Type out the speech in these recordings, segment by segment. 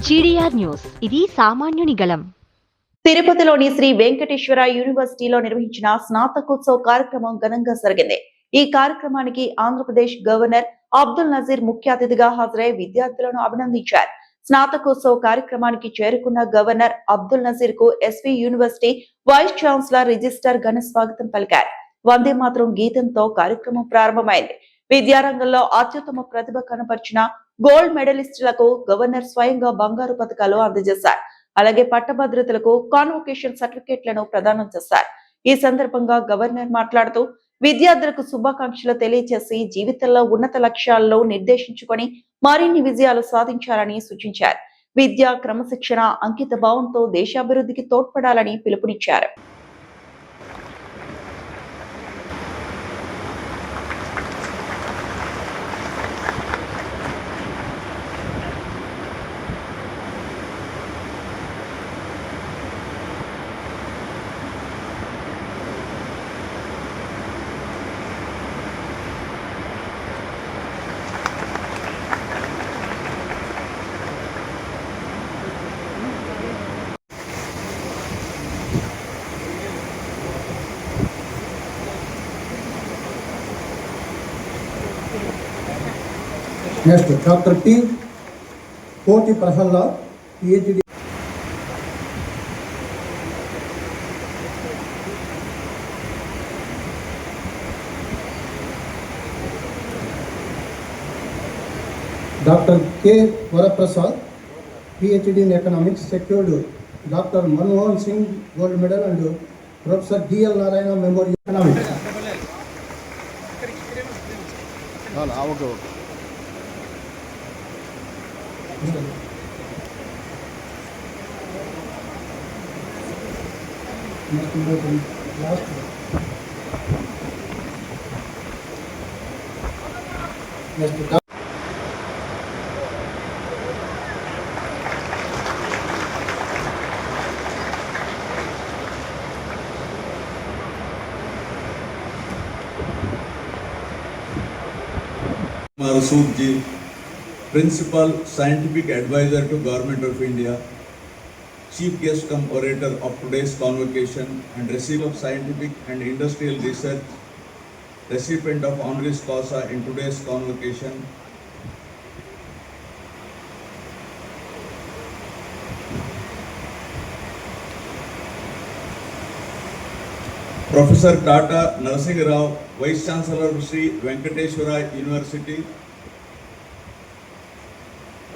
GDR news ఇది సామాన్యుని గళం. తిరుపతిలోని శ్రీ వెంకటేశ్వర యూనివర్సిటీలో నిర్వహించిన స్నాతకోత్సవ కార్యక్రమం ఘనంగా జరిగింది. ఈ కార్యక్రమానికి ఆంధ్రప్రదేశ్ గవర్నర్ అబ్దుల్ నజీర్ ముఖ్య అతిథిగా హాజరై విద్యార్థులను అభినందించారు. స్నాతకోత్సవ కార్యక్రమానికి చేరుకున్న గవర్నర్ అబ్దుల్ నజీర్ కు SV university vice chancellor registrar ఘన స్వాగతం పలికారు. వందే మాతరం గీతంతో కార్యక్రమం ప్రారంభమైంది. విద్యారంగంలో అత్యుత్తమ ప్రతిభ కనపరిచిన గోల్డ్ మెడలిస్టులకు గవర్నర్ స్వయంగా బంగారు పథకాలు అందజేశారు. అలాగే పట్టభద్రతలకు కాన్వొకేషన్ సర్టిఫికేట్లను ప్రదానం చేశారు. ఈ సందర్భంగా గవర్నర్ మాట్లాడుతూ విద్యార్థులకు శుభాకాంక్షలు తెలియజేసి జీవితంలో ఉన్నత లక్ష్యాలను నిర్దేశించుకొని మరిన్ని విజయాలు సాధించాలని సూచించారు. విద్య, క్రమశిక్షణ, అంకిత భావంతో దేశాభివృద్ధికి తోడ్పడాలని పిలుపునిచ్చారు. Next, Dr. P. Koti Prahalad, PhD. Dr. K. Varaprasad, PhD in Economics, secured Dr. Manmohan Singh Gold Medal and Professor D.L. Narayana Memorial Economics. Next. Masood ji, Principal Scientific Advisor to Government of India, Chief Guest cum Orator of today's convocation and recipient of Scientific and Industrial Research, recipient of Honoris Causa in today's convocation, Professor Tata Narsingh Rao, Vice Chancellor of Sri Venkateshwara University,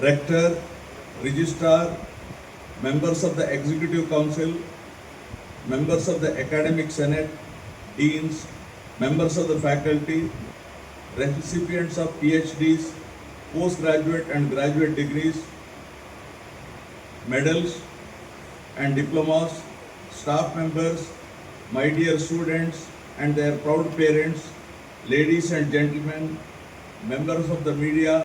Rector, Registrar, members of the Executive Council, members of the Academic Senate, Deans, members of the faculty, recipients of PhDs, postgraduate and graduate degrees, medals and diplomas, staff members, my dear students and their proud parents, ladies and gentlemen, members of the media,